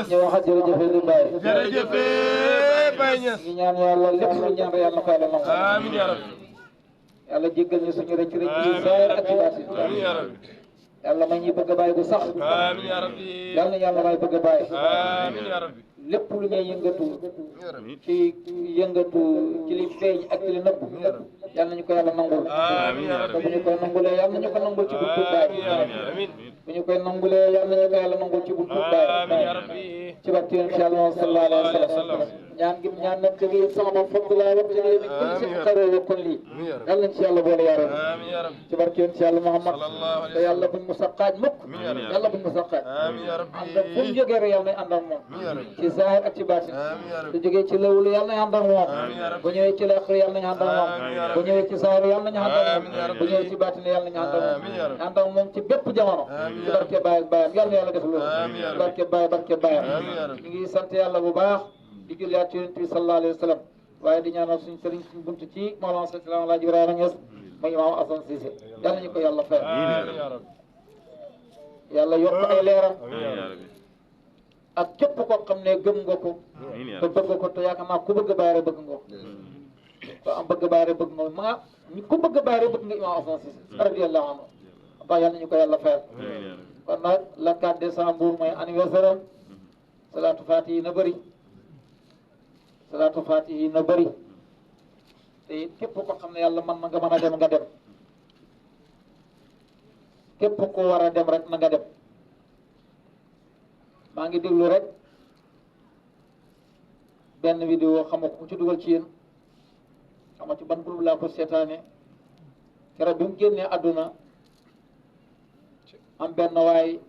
ñu wax jërëjëf li Baye. jërëjëf Baye Niass. ñu ñaan yàlla lépp lu ñaan yàlla na ko yàlla nangu. amiin yaa rabbi. yàlla jéggal ñu suñu rëcc rëcc yi saayir ak ci baatin. amiin yaa rabbi. yàlla may ñuy bëgg a bàyyi bu sax. amiin yaa rabbi. yàlla na yàlla may bëgg a bàyyi. amiin yaa rabbi. lépp lu ñuy yëngatu ci yëngatu ci li feeñ ak ci li nëbbu yàlla nañu ko yàlla nangul. amiin yaa rabbi. bu ñu koy nangulee yàlla nañu ko nangul ci buntu baay. amiin. bu ñu koy nangulee yàlla nañu ko yàlla nangul ci buntu baay. amiin yaa rabbi. ci barke yonent Yàlla sallallahu alayhi wa sallam ñaan gi ñaan nag jógee sama fokk laa wax jógee mi kulli si xaroo wa kon lii yàlla nañ ci yàlla boole yaa rabbi. amiin yaa rabbi. ci barke yonent Yàlla Muhammad sallallahu alayhi te yàlla buñ mu saqaaj mukk yàlla buñ mu saqaaj amiin yaa rabbi. ànd ak fu mu jógee rek yàlla nañ ànd ak moom amiin yaa rabbi. ci zahir ak ci baatin amiin yaa su rabbi. jógee ci lawlu yàlla nañ ànd ak moom amiin yaa rabbi. bu ñëwee ci laaxir yàlla nañ ànd ak moom amiin yaa bu rabbi. ñëwee ci zahir yàlla nañ ànd ak amiin yaa moom rabbi. bu ñëwee ci baatin yàlla nañ ànd ak amiin yaa moom rabbi. ànd ak moom ci bépp jamono amiin ci yaa barke Baye ak Bayam yàlla na yàlla def loolu amiin yaa ci rabbi. barke Baye barke Bayam amiin yaa rabbi. ñu ngi sant yàlla bu baax di julliwaat ci yonent bi sallallahu alayhi wa sallam waaye di ñaanal suñu sëriñ suñu buntu ci Mawlana Seydina Alaaji Ibrahima Niass mooy Imaam Assane Cissé yàlla nañu ko yàlla fay amiin yaa rabbi. yàlla yokk ay leeram amiin yaa rabbi. ak képp koo xam ne gëm nga ko te bëgg ko te yaakaar naa ku bëgg Baye rek bëgg nga ko te am bëgg Baye rek bëgg nga ko ma ku bëgg Baye rek bëgg nga Imaam Assane Cissé radiyallahu anhu ba yàlla nañu ko yàlla fayal kon nag le 4 décembre mooy anniversaire am salaatu faatihi na bëri salaatu faatihi na bëri te it képp ko xam ne yàlla mën na nga mën a dem nga dem képp ko war a dem rek na nga dem maa ngi déglu rek benn vidéo xam nga ku ci dugal ci yéen xam nga ci ban groupe laa ko seetaane keroog bi mu génnee àdduna am benn waay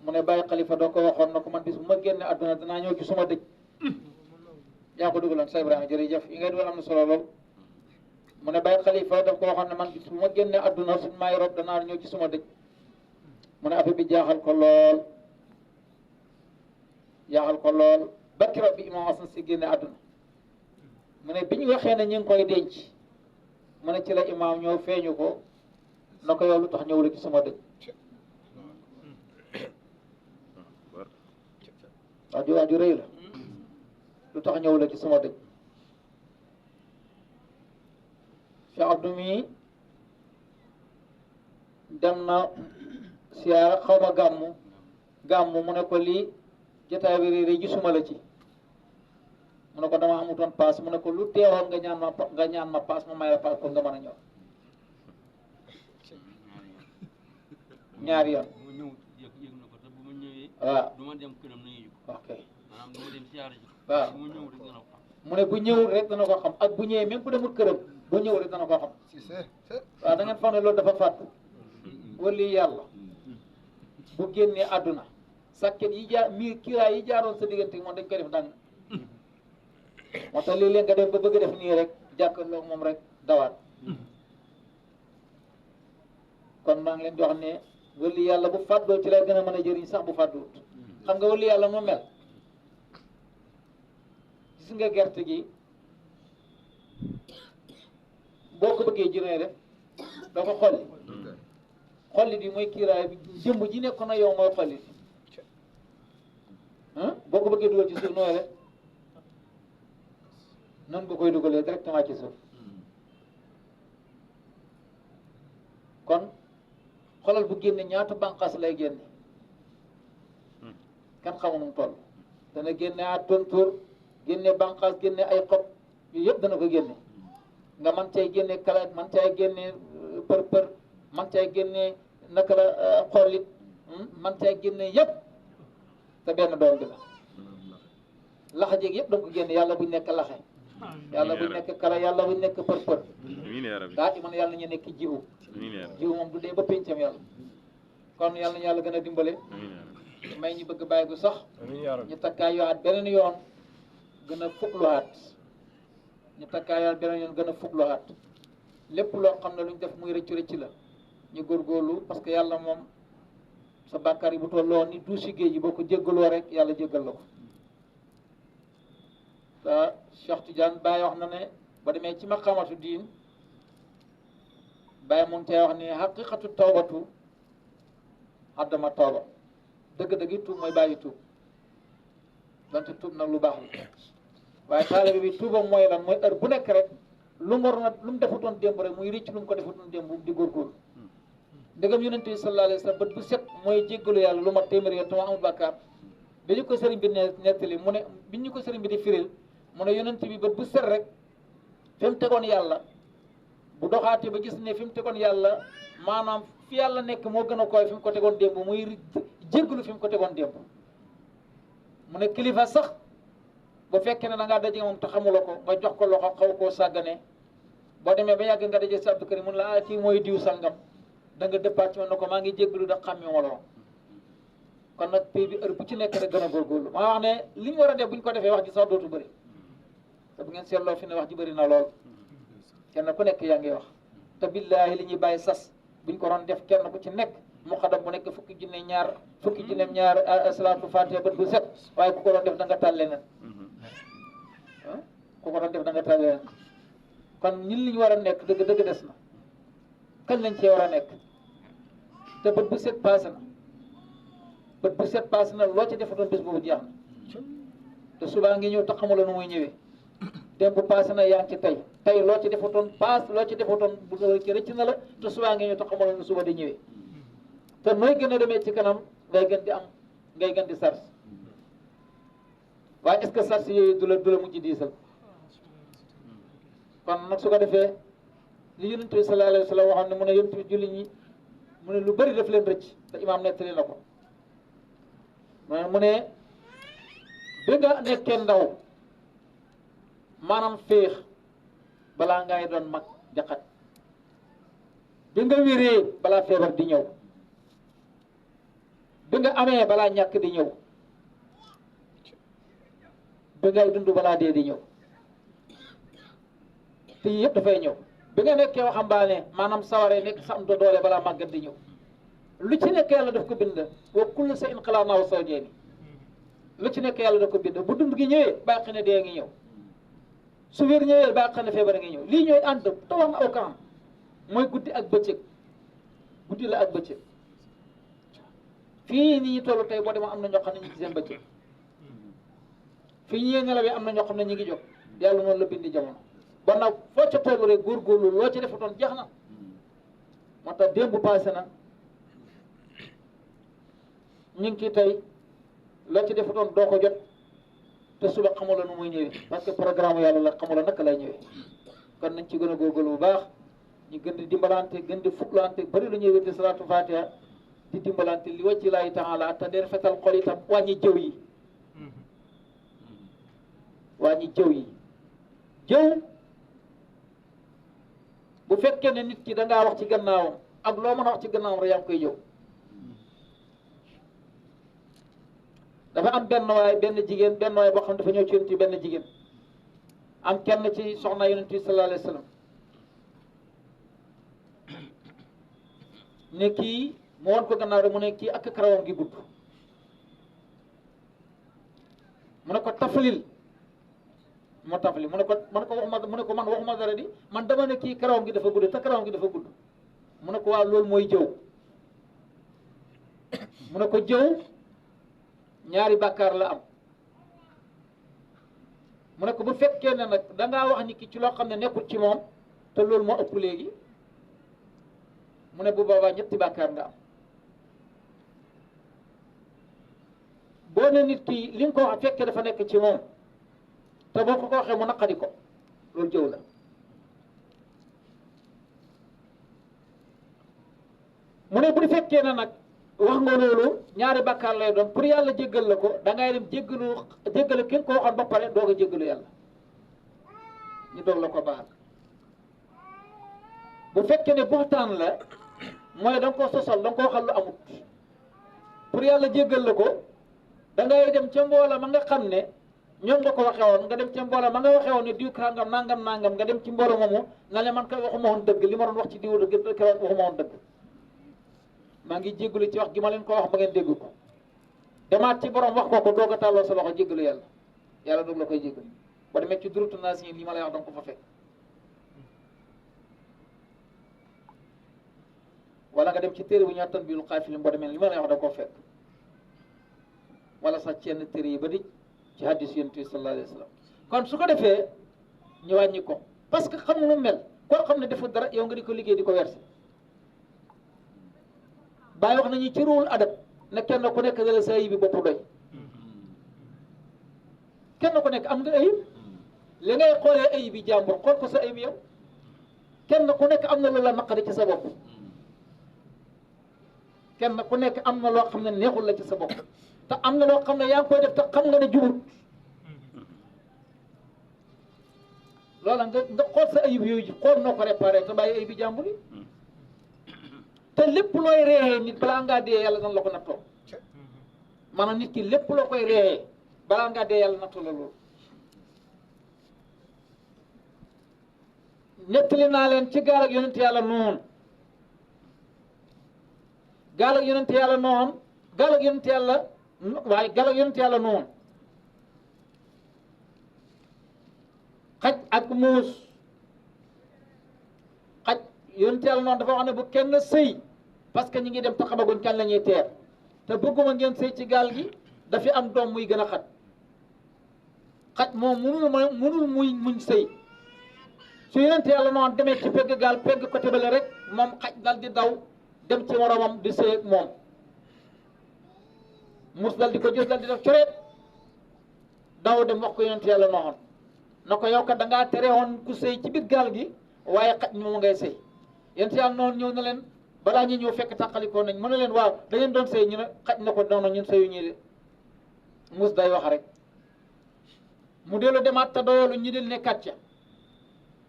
mu ne Baye Khalifa doo ko waxoon na ko man bis bu ma génne àdduna danaa ñëw ci suma dëj yaa ko dugaloon sa Ibrahima jërëjëf yi ngay dugal am na solo lool mu ne Baye Khalifa daf ko waxoon ne man bis bu ma génne àdduna suñ maay rob danaa ñëw ci suma dëj mu ne affaire bi jaaxal ko lool ba keroog bi Imam Assane si génne àdduna mu ne bi ñu waxee ne ñu ngi koy denc mu ne ci la imam ñëw feeñu ko na ko yow lu tax ñëw la ci suma dëj waa ju rëy la lu tax ñëw la ci suma dëj Cheikh Abdou mi dem na siyaara xaw ma gàmmu mu ne ko lii jotaay bi réeré gisuma la ci mu ne ko dama amutoon paas mu ne ko lu teewoon nga ñaan ma paas ma may la paas pour nga mën a ñëw ñaari yoon mu ñëw yëg na ko te bu ma ñëwee waaw du ma dem këram na yëg ok maanaam du ma dem siyaare ji waaw bu ma ñëw rek dana ko xam mu ne bu ñëwul rek dana ko xam ak bu ñëwee même bu demul këram bu ñëwul rek dana ko xam waaw da ngeen foog ne loolu dafa fàtt wali yàlla bu génnee àdduna sàkket yi jaar miir kiraay yi jaaroon sa diggante moom dañ koy def dang moo tax léeg-léeg nga dem ba bëgg a def nii rek jàkkaarloo moom rek dawaat kon maa ngi leen di wax ne wali yàlla bu fàddoo ci lay gën a mën a jëriñ sax bu fàdduwut xam nga wali yàlla moo mel gis nga gerte gi boo ko bëggee ji nooy def doo ko xolli xolli bi mooy kiiraay bi jëmb ji nekkoon na yow mooy xolli boo ko bëggee dugal ci suuf nooy def noonu nga koy dugalee directement ci suuf kon xolal bu génne ñaata bànqaas lay génne kenn xamu nu mu toll dana génne at tontóor génne bànqaas génne ay xob yooyu yëpp dana ko génne nga man cay génne kalaat man cay génne për man cay génne naka la xollit man cay génne yëpp te benn doom bi la laxa jéeg yëpp da nga ko génne yàlla buñ nekk laxe yàlla buñ nekk kala yàlla buñ nekk për daa iman yàlla ñu nekk jiwu jiwu moom du dee ba péncam yàlla kon yàlla ñu yàlla gën a dimbale may ñu bëgg bàyyi gu sax ñu takkaay yowaat beneen yoon gën a fukluwaat ñu takkaay yowaat beneen yoon gën a fukluwaat lépp loo xam ne lu ñu def muy rëcc la ñu góorgóorlu parce que yàlla moom sa bàkkaar yi bu tolloo ni duusi géej yi boo ko jéggaloo rek yàlla jéggal la ko te Cheikh Tidiane Baye wax na ne ba demee ci maqamatu diin Baye mu ngi cay wax ne haqiqatu tawbatu haddama tawba dëgg-dëgg tuub mooy bàyyi tuub donte tuub nag lu baax la waaye taalibe bi tuubam mooy lan mooy heure bu nekk rek lu mu waroon a lu mu defutoon démb rek muy rëcc lu mu ko defutoon démb di góorgóorlu ndegam yonent bi sallallahu alayhi wa sallam bët bu set mooy jéggalu yàlla lu mat téeméer yoon te amul bàkkaar dañu ko sëriñ bi nettali mu ne bi ñu ko sëriñ bi di firil mu ne yonent bi bët bu set rek fi mu tegoon yàlla bu doxaatee ba gis ne fi mu tegoon yàlla maanaam fi yàlla nekk moo gën a koy fi mu ko tegoon démb muy jéggalu fi mu ko tegoon démb mu ne kilifa sax bu fekkee ne da ngaa daje moom te xamula ko nga jox ko loxo xaw koo sàggane boo demee ba yàgg nga daje si Abdou Karim mun la kii mooy diw sangam da nga départ ci man ne ko maa ngi jéggalu da xàmme ma la kon nag pays bi heure bu ci nekk rek gën a góorgóorlu maa wax ne li ñu war a def bu ñu ko defee wax ji sax dootu bëri te bu ngeen seetloo fi ne wax ji bëri na lool kenn ku nekk yaa ngi wax te billaahi li ñuy bàyyi sas buñ ko doon def kenn ku ci nekk muqaddam bu nekk fukki junne ñaar salaatu fatiha bët bu set waaye ku ko doon def da nga tàl leneen ku ko doon def da nga tàl leneen kon ñun li ñu war a nekk dëgg dëgg des na kañ lañ cee war a nekk te bët bu set passé na bët bu set passé na loo ci defatoon bés boobu jeex na te subaa ngi ñëw te xamula nu muy ñëwee démb passé na yaa ngi ci tey loo ci defatoon loo ci defatoon bu ci rëcc na la te subaa ngi ñëw te xamula nu suba di ñëwee te nooy gën a demee ci kanam ngay gën di am ngay gën di sars waaye est-ce que sars yooyu du la mujj diisal kon nag su ko defee li yonent bi sallallahu alayhi wa sallam waxoon ne mu ne yonent bi julli ñi mu ne lu bëri daf leen rëcc te imaam nettali na ko mu ne bi nga nekkee ndaw maanaam féex balaa ngay doon mag jaxat bi nga wéree balaa feebar di ñëw bi nga amee balaa ñàkk di ñëw bi ngay dund balaa dee di ñëw te yëpp dafay ñëw bi nga nekkee waxambaane maanaam sawaree nekk sa am doole balaa màggat di ñëw lu ci nekk yàlla daf ko bind wa kullu shay'in xalaqnaahu zawjayni lu ci nekk yàlla daf ko bind bu dund gi ñëwee bàyyi xel ne dee ngi ñëw su wér ñëwee bàyyi xel ne feebar ngi ñëw lii ñooy ànd te wax nga aw kanam mooy guddi ak bëccëg guddi la ak bëccëg fii ni ñu toll tey boo demoon am na ñoo xam ne ñu ngi seen bëccëg fii ñee nelawee am na ñoo xam ne ñu ngi jóg yàlla noonu la bindi jamono bon nag foo ca toll rek góorgóorlu loo ci defatoon jeex na moo tax démb passé na ñu ngi ci tey loo ci defatoon doo ko jot te suba xamula nu muy ñëwee parce que programme yàlla la xamula naka lay ñëwee kon nañ ci gën a góorgóorlu bu baax ñu gën di dimbalante gën di fuklante bari lu ñuy wéte salaatu fatiha di dimbalante li wàcci laahi taala te di rafetal xol itam wàññi jëw yi wàññi jëw yi jëw bu fekkee ne nit ki da ngaa wax ci gannaawam ak loo mën a wax ci gannaawam rek yaa ngi koy jëw dafa am benn jigéen benn waay boo xam dafa ñëw ci yonent bi benn jigéen am kenn ci soxna yonent bi sallallahu alayhi wa sallam ne kii mu woon ko gannaaw rek mu ne kii ak karawam gi gudd mu ne ko tafalil moo tafali mu ne ko waxuma mu ne ko man waxuma dara di man dama ne kii karawam gi dafa gudd te karawam gi dafa gudd mu ne ko waaw loolu mooy jëw mu ne ko jëw ñaari bàkkaar la am mu ne ko bu fekkee ne nag dangaa wax ni ki ci loo xam ne nekkul ci moom te loolu moo ëpp léegi mu ne bu boobaa ñetti bàkkaar nga am boo ne nit ki li nga ko wax fekkee dafa nekk ci moom te boo ko waxee mu naqadi ko loolu jëw la mu ne bu fekkee ne nag wax nga loolu ñaari bàkkaar lay doon pour yàlla jéggal la ko da ngay dem jéggale ki nga ko waxoon ba pare doog a jéggalu yàlla ñu doog la ko baal bu fekkee ne buxtaan la mooy da nga ko sosal da nga ko waxal lu amut pour yàlla jéggal la ko da ngay dem ca mboola ma nga xam ne ñoom nga ko waxee woon nga dem ca mboola ma nga waxee woon ne diw kàngam nangam nga dem ci mbooloo moomu na ne man kay waxuma woon dëgg li ma doon wax ci diw dëgg keroog waxuma woon dëgg maa ngi jéggalu ci wax gi ma leen ko wax ba ngeen dégg ko demaat ci borom wax ko doog a tàlloo sa loxo jéggalu yàlla doog la koy jéggalu ba demee ci durutu naas yi li ma lay wax danga ko fa fekk wala nga dem ci téere bu ñu attan bi lu xaafilin boo demee li ma lay wax da koo fekk wala sax yenn téere yi ba di ci hadis yonent bi sallallahu alayhi wa sallam kon su ko defee ñu wàññi ko parce que xam nga nu mel koo xam ne dafa dara yow nga di ko liggéey di ko werse bàyyi wax nañu ci ruul adab ne kenn ku nekk dala sa ayib bi bopp doy kenn ku nekk am nga ayib li ngay xoolee ayib bi jàmbur xool ko sa ayib yow kenn ku nekk am na lu la naqari ci sa bopp kenn ku nekk am na loo xam ne neexul la ci sa bopp te am na loo xam ne yaa ngi koy def te xam nga ne jubut loola nga xool sa ayib yooyu xool noo ko réparé te bàyyi ayib bi jàmbur yi te lépp looy reexee nit balaa ngaa dee yàlla nan la ko nattoo maanaam nit ki lépp loo koy reexee balaa ngaa dee yàlla nattoo la loolu nettali naa leen ci gaal ak yonent yàlla noonu gaal ak yonent yàlla noonu gaal ak yonent yàlla waaye gaal ak yonent yàlla noonu xaj ak muus xaj yonent yàlla noonu dafa wax ne bu kenn sëy parce que ñi ngi dem te xamaguñ kan la ñuy teer te bëgguma ngeen sëy ci gaal gi dafi am doom muy gën a xat xaj moom munul muñ sëy su yonent yàlla noonu demee ci pegg gaal pegg côté bale rek moom xaj dal di daw dem ci moromam di sëy ak moom muus dal di ko gis dal di def coreet daw dem wax ko yonent yàlla noonu na ko yow kat da ngaa tere woon ku sëy ci biir gaal gi waaye xaj moom ngay sëy yonent yàlla noonu ñëw na leen balaa ñu ñëw fekk tàqalikoo nañ mën na leen waaw da ngeen doon sëy ñu ne xaj na ko noonu ñun sëyu ñi de muus day wax rek mu dellu demaat te doyalu ñi del nekkat ca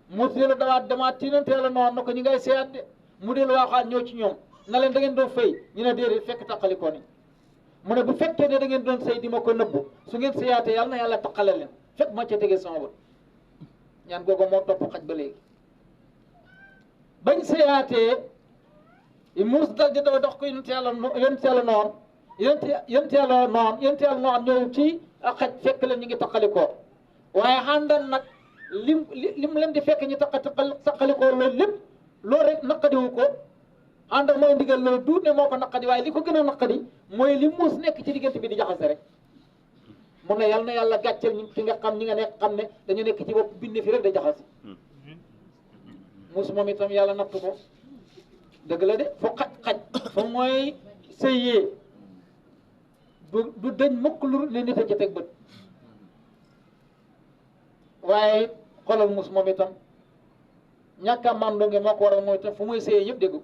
mu dellu demaat yonent yàlla noonu na ko ñi ngay seyaat de mu dellu waxaat ñëw ci ñoom na leen da ngeen doon fay ñu ne déedéet fekk tàqalikoo nañ mu ne bu fekkee ne da ngeen doon sëy di ma ko nëbbu su ngeen sëyaatee yàlla na yàlla taqale leen fekk ma ca tegee sama bët ñaan googu moo topp xaj ba léegi bañ sëyaatee muus dal di daw dox ko yonent yàlla noonu yonent yàlla noonu ñëw ci xaj fekk leen ñu ngi taqalikoo waaye xàndan nag lim leen di fekk ñu taqalikoo loolu lépp loolu rek naqadiwu ko àndal mooy ndigal loolu duut ne moo ko naqadi waaye li ko gën a naqadi mooy li muus nekk ci diggante bi di jaxase rek mu ne yal na yàlla gàcceel ñi fi nga xam ñi nga nekk xam ne dañu nekk ci bopp bindi fi rek da jaxase muus moom itam yàlla nattu ko dëgg la de fu xaj fa mooy sëyee du dëñ mukk lu ne nit a ci teg bët waaye xolal muus moom itam ñàkk a màndonge moo ko waral mooy itam fu muy sëyee ñëpp dégg ko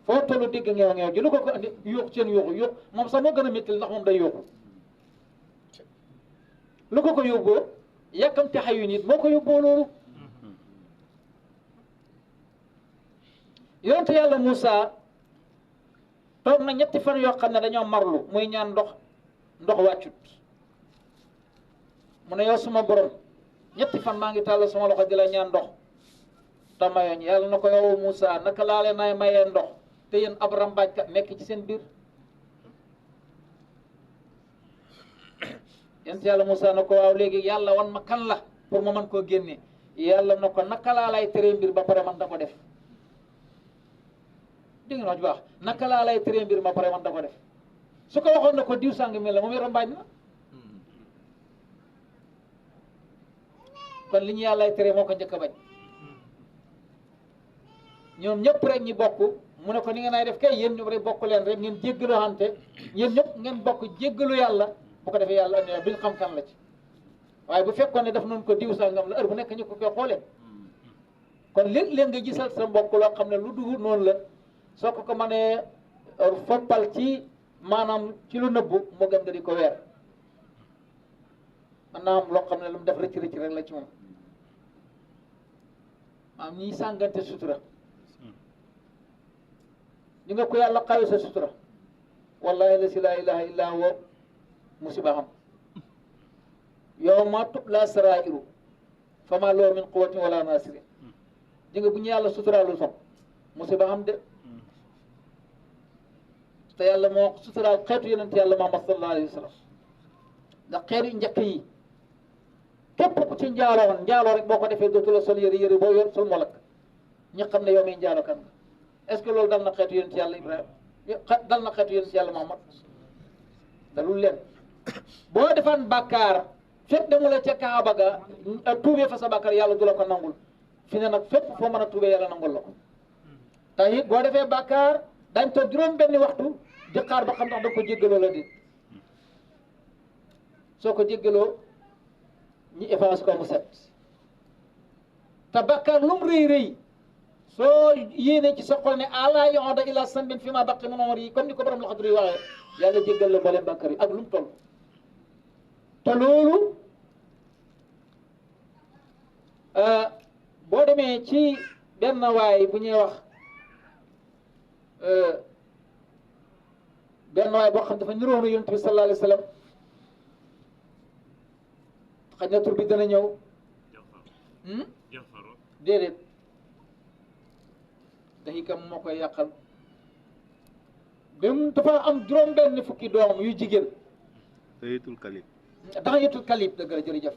foo tollu dégg ngeew ngeew ji lu ko andi yuux seen yuuxu moom sax moo gën a métti ndax moom day yuuxu lu ko yóbboo yàkkamte xayu nit moo ko yóbboo loolu yonente yàlla Moussa toog na ñetti fan yoo xam ne dañoo marlu muy ñaan ndox wàccut mu ne yow suma borom ñetti fan maa ngi tàll suma loxo di la ñaan ndox te mayoñ yàlla na ko yow Moussa naka laa leen nay mayee ndox te yéen ab rambaajkat nekk ci seen biir yonent yàlla Moussa na ko waaw léegi yàlla wan ma kan la pour ma mën koo génne yàlla na ko naka laa lay teree mbir ba pare man da ko def dégg nga wax ju baax naka laa lay teree mbir ba pare man da ko def su ko waxoon na ko diw sàng mi la moom rambaaj na kon li ñu yàlla tere moo ko njëkk a bañ ñoom ñëpp rek ñi bokk mu ne ko ni ngeen ay def kay yéen ñoom rek bokk leen rek ngeen jéggalu xante yéen ñëpp ngeen bokk jéggalu yàlla bu ko defee yàlla andi duñ xam kan la ci waaye bu fekkoon ne def nañ ko diw sangam la heure bu nekk ñu ko koy xoolee kon léeg-léeg nga gisal sa mbokk loo xam ne lu dugg noonu la soo ko mënee foppal ci maanaam ci lu nëbbu moo gën nga di ko weer man naa am loo xam ne lu mu def rëcc rek la ci moom maanaam ñiy sàngante sutura di nga ko yàlla xawi sa sutura wallahi la si laa ilaha illa huwa musiba xam yow ma tubla sarairu fama loo min quwwatin wala nasirin di nga bu ñu yàlla suturaalul som musiba xam de te yàlla moo suturaal xeetu yonent yàlla Muhammad sallallahu alayhi wa sallam ndax xeetu yu njëkk yi képp ku ci njaaloo rek boo ko defee dootu la sol yëre boo yor sol molak ñi xam ne yow mi njaalo kan nga est-ce que loolu dal na xeetu yonent yàlla Ibrahima dal na xeetu yonent yàlla Muhammad dalul leen boo defaan bàkkaar fekk demula ca Kaaba ga tuubee fa sa bàkkaar yàlla du la ko nangul fi ne nag fépp foo mën a tuubee yàlla nangul la ko te it boo defee bàkkaar dañ toog juróom benni waxtu di xaar ba xam ndax da ko jéggaloo la di soo ko jéggaloo ñi efface ko mu set te bàkkaar lu mu rëy rëy soo yéene ci sa xol ne ala yoxoda ila sambin fi ma baqi mu nomar yi comme ni ko borom laxadri waxee yàlla jéggal la mboolem bàkkaar yi ak lu mu toll te loolu boo demee ci benn waay bu ñuy wax benn waay boo xam dafa niróo na yonent bi sallallahu alayhi wa sallam xëy na tur bi dana ñëw déedéet daxi kam moo koy yàqal ba mu dafa am juróom benn fukki doom yu jigéen Dahiyatul Kalib. Dahiyatul Kalib dëgg la jërëjëf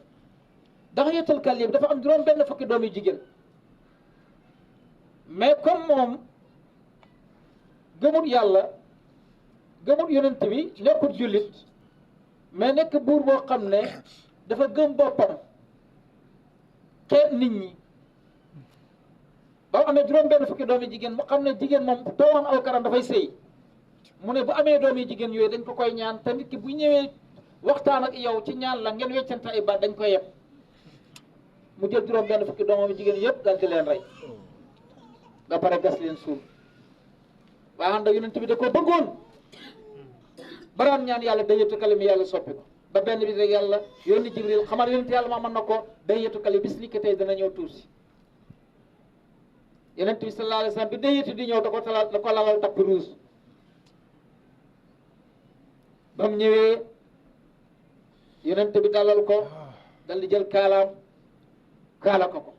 Dahiyatul Kalib dafa am juróom benn fukki doom yu jigéen mais comme moom gëmut yàlla gëmut yonent bi nekkut jullit mais nekk buur boo xam ne dafa gëm boppam xeet nit ñi ba amee juróom benn fukki doom yi jigéen mu xam ne jigéen moom doomam aw karam dafay sëy mu ne bu amee doom yi jigéen yooyu dañ ko koy ñaan te nit ki bu ñëwee waxtaan ak yow ci ñaan la ngeen weccante ay baat dañ koy yeb mu jël juróom benn fukki doomam yi jigéen yëpp dal di leen rey ba pare gas leen suul waaye xam nga yonent bi da ko bëggoon baraan ñaan yàlla Dahiyatul Kalib yàlla soppi ko ba benn bi rek yàlla yónni Jibril xamal yonent yàlla ma mën na ko Dahiyatul Kalib bis ni ki tey dana ñëw tuuti yonent bi sallallahu alayhi wa sallam bi Dahiyatu di ñëw da ko lalal tapis rouge ba mu ñëwee yonent bi dalal ko dal di jël kaalaam kaala ko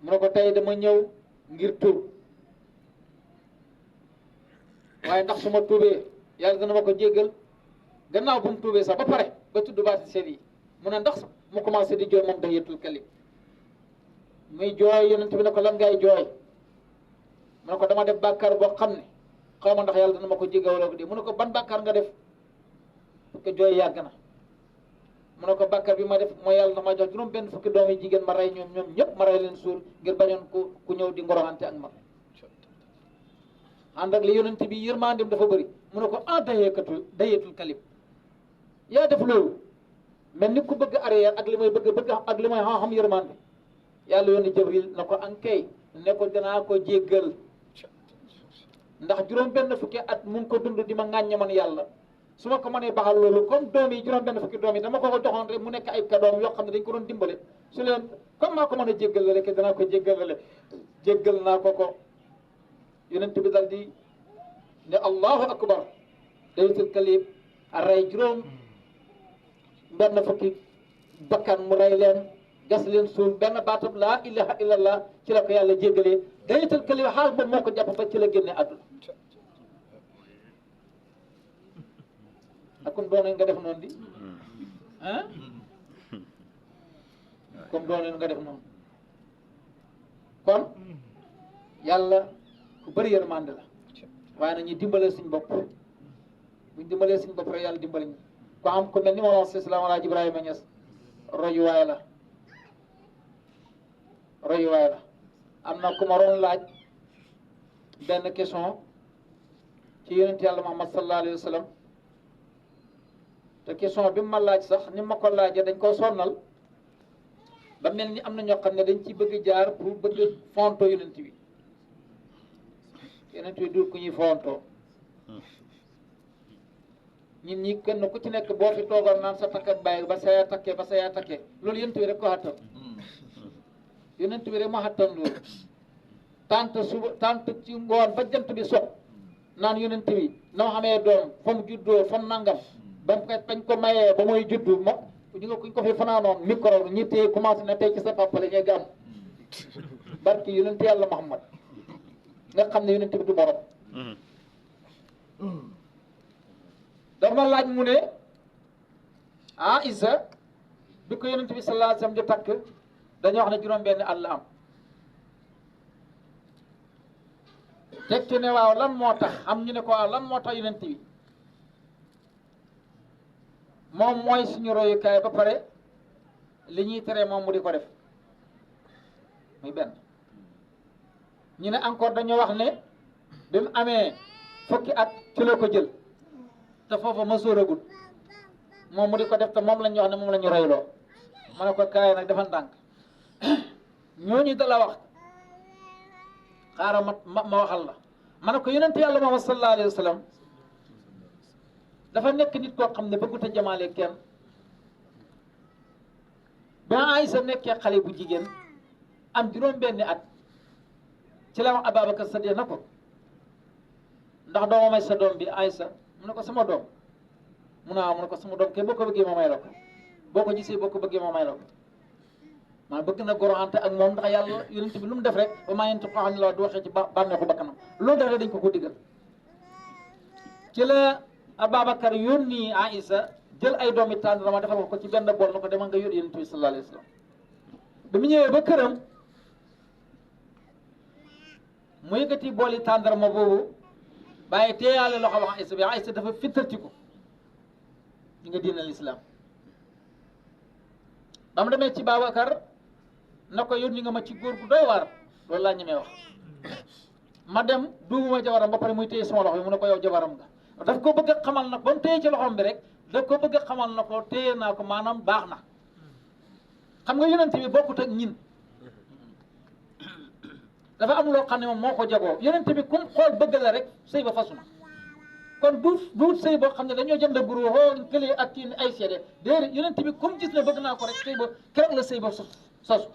mu ne ko tey dama ñëw ngir tuub waaye ndax su ma tuubee yàlla dana ma ko jéggal gannaaw bu mu tuubee sax ba pare ba tudd baati seen yi mu ne ndax mu commencé di jooy moom Dahiyatul Kalib muy jooy yonent bi ne ko lan ngay jooy mu ne ko dama def bàkkaar boo xam ne xaw ma ndax yàlla dana ma ko jéggal wala ko di mu ne ko ban bàkkaar nga def parce que jooy yàgg na mu ne ko bàkkaar bi ma def mooy yàlla dama jox juróom benn fukki doom yi jigéen ma rey ñoom ñëpp ma rey leen suul ngir bañoon ku ñëw di ngoroxante ak man ànd ak li yonent bi yërmandeem dafa bëri mu ne ko Dahiyatul Kalib yaa def loolu mel ni ku bëgg arrière ak li may bëgg ak li may xam yërmande yàlla yónni Jibril na ko ankay ne ko danaa ko jéggal ndax juróom benn fukki at mu ngi ko dund di ma ŋàññe man yàlla su ma ko mënee baxal loolu comme doom yi juróom benn fukki doom yi dama ko joxoon rek mu nekk ay kadoom yoo xam ne dañ ko doon dimbale su leen comme maa ko mën a jéggal rek danaa ko jéggal jéggal naa ko yonent bi dal di ne allahu akbar Dahiyatul Kalib a rey juróom benn fukki bakkan mu rey leen gas leen suul benn baatab laa ilaha illallah ci la ko yàlla jéggalee Dahiyatul Kalib xaal boobu moo ko jàpp ba ci la génne àdduna ak comme doon nga def noonu di ah comme doon nga def noonu kon yàlla ku bëri yërmande la waaye nañuy dimbalee suñ bopp buñ dimbalee suñ bopp rek yàlla dimbali ñu ko am ku mel ni ma wax salaam ala Ibrahima Niass royuwaay la am na ku ma doon laaj benn question ci yonent yàlla Muhammad sallallahu alayhi wa sallam te question bi mu ma laaj sax ni ma ko laajee dañ koo sonnal ba mel ni am na ñoo xam ne dañ ci bëgg jaar pour bëgg fonto yonent bi yonent bi du ku ñuy fontoo ñun ñi kenn ku ci nekk boo fi toogoon naan sa takk ak bàyyi ba sa yaa takkee loolu yonent bi rek ko xattan yonent bi rek ma xattan loolu tant ci ngoon ba jant bi sox naan yonent bi na ma xamee doom fa mu juddoo fa mu nangam ba mu bañ ko mayee ba mooy juddu ma ñu nga kuñ ko fi fanaanoon micro ñi tey commencé na tey ci sa papa la ñuy gàmm barki yonent yàlla Muhammad nga xam ne yonent bi du borom dama laaj mu ne Isa bi ko yonent bi sallallahu alayhi wasallam di takk dañoo wax ne juróom benn at la am teg ci ne waaw lan moo tax am ñu ne ko waaw lan moo tax yonent bi moom mooy suñu royukaay ba pare li ñuy tere moom mu di ko def muy benn ñu ne encore dañoo wax ne bi mu amee fukki at ci la ko jël te foofa ma sóoragul moom mu di ko def te moom lañu wax ne moom la ñu royloo ma ne ko kaay nag dafa ndànk ñooñu da la wax xaaral ma waxal la ma ne ko yonent yàlla Muhammad sallallahu alayhi wa sallam dafa nekk nit koo xam ne bëggut a jamaale kenn ba Aysa nekkee xale bu jigéen am juróom-benni at ci la wax Ababacar Sadiq na ko ndax dooma may sa doom bi Aysa mu ne ko sama doom mu ne ko sama doom kay boo ko bëggee ma may la ko boo ko gisee boo ko bëggee ma may la ko maa bëgg na goroante ak moom ndax yàlla yonent bi lu mu def rek ba maa yantiqu ani l-hawa du waxee ci bànneexu bakkanam loolu def rek dañ ko diggal ci la Ababacar yónni Aïssa jël ay doomi tàndarma defal ko ci benn bool na ko demal nga yónni yonent bi sallallahu alayhi wa sallam bi mu ñëwee ba këram mu yëkkati booli tàndarma boobu bàyyi teeyaale loxo wax Aïssa bi Aïssa dafa fittartiku ñi nga diinal islam ba mu demee ci Babacar na ko yónni nga ma ci góor gu doy waar loolu laa ñemee wax ma dem duubuma jabaram ba pare muy téye sama loxo bi mu ne ko yow jabaram nga daf ko bëgg a xamal nag ba mu téye ci loxoom bi rek daf ko bëgg a xamal na ko téye naa ko maanaam baax na xam nga yonent bi bokkut ak ñin dafa am loo xam ne moom moo ko jagoo yonent bi kum xool bëgg la rek sëy ba fasu na kon duut sëy boo xam ne dañoo jënd guru hoo këlee ak kii ay seede déedéet yonent bi kum gis ne bëgg naa ko rek sëy ba keroog la sëy ba sosu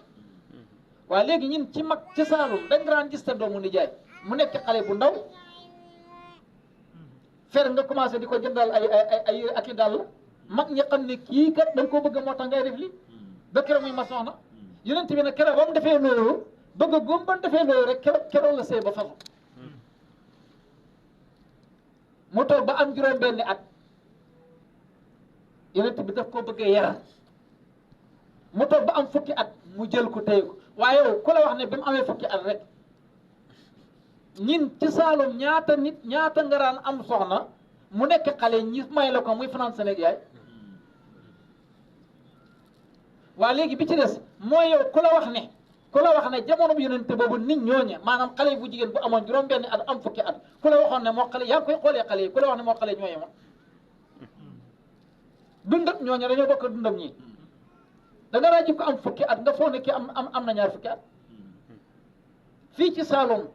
waaye léegi ñun ci mag ci Saalum dañ daan gis te doomu nijaay mu nekk xale bu ndaw fer nga commencé di ko jëndal ay ak i dàll mag ñi xam ne kii kat dañ koo bëgg moo tax ngay def li ba keroog muy ma soxna yonent bi nag keroog ba mu defee loolu bëgg a góom ba mu defee loolu rek keroog la sëy ba fasu mu toog ba am juróom-benni at yonent bi daf koo bëggee yaral mu toog ba am fukki at mu jël ko téye ko waaye yow ku la wax ne bi mu amee fukki at rek ñin ci Saalum ñaata nit ñaata nga daan am soxna mu nekk xale ñi may la ko muy fanaan Sénégal yaay waa léegi bi ci des mooy yow ku la wax ne jamono bu yonente boobu nit ñooñe maanaam xale bu jigéen bu amoon juróom-benni at am fukki at ku la waxoon ne moo xale yaa ngi koy xoolee xale yi ku la wax ne moo xale ñooye ma dundam ñooñe dañoo bokk dundam ñi da nga raji ko am fukki at nga foog ne ki am na ñaar fukki at fii ci Saalum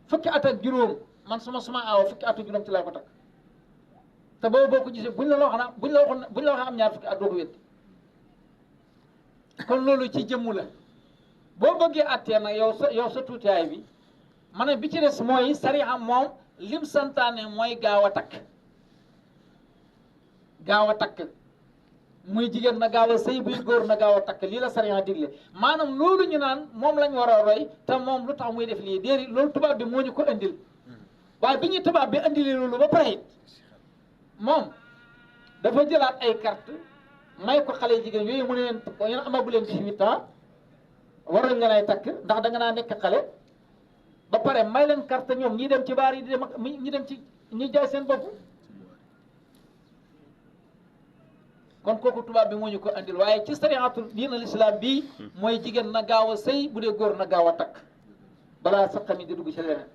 fukki at ak juróom man suma aaw fukki at ak juróom ci laa ko takk te boobu boo ko gisee buñ la waxoon buñ la waxoon am ñaar fukki at doo ko wét kon loolu ci jëmmu la boo bëggee attee nag yow sa tuutiwaay bi ma ne bi ci des mooy sariya moom lim santaane mooy gaaw a takk muy jigéen na gaaw a sëy buy góor na gaaw a takk lii la sariya digle maanaam loolu ñu naan moom lañ war a roy te moom lu tax muy def lii déedéet loolu tubaab bi moo ñu ko indil waaye bi ñuy tubaab bi indilee loolu ba pare it moom dafa jëlaat ay carte may ko xale jigéen yooyu mu ne leen yéen amagu leen 18 ans waroon nga nay takk ndax da nga naa nekk xale ba pare may leen carte ñoom ñi dem ci baar yi di dem ak ñi dem ci ñi jaay seen bopp kon kooku tubaab bi moo ñu ko andil waaye ci sariatul diin al islam bii mooy jigéen na gaaw a sëy bu dee góor na gaaw a takk balaa sa xami di dugg ci leneen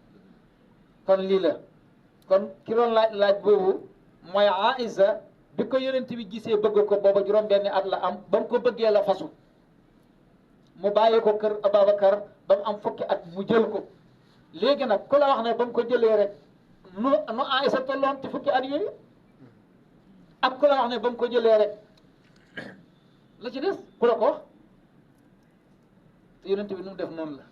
kon lii la kon ki doon laaj boobu mooy Aïssa bi ko yonent bi gisee bëgg ko booba juróom-benni at la am ba mu ko bëggee la fasu mu bàyyi ko kër Ababacar ba mu am fukki at mu jël ko léegi nag ku la wax ne ba mu ko jëlee rek nu Aïssa tolloon ci fukki at yooyu ak ku la wax ne ba mu ko jëlee rek la ci des ku la ko wax te yonent bi nu mu def noonu la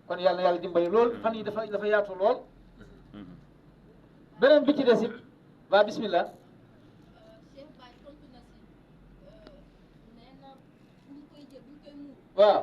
kon yàlla dimbali lool fan yi dafa yaatu lool beneen bi ci des it waa bismillah waaw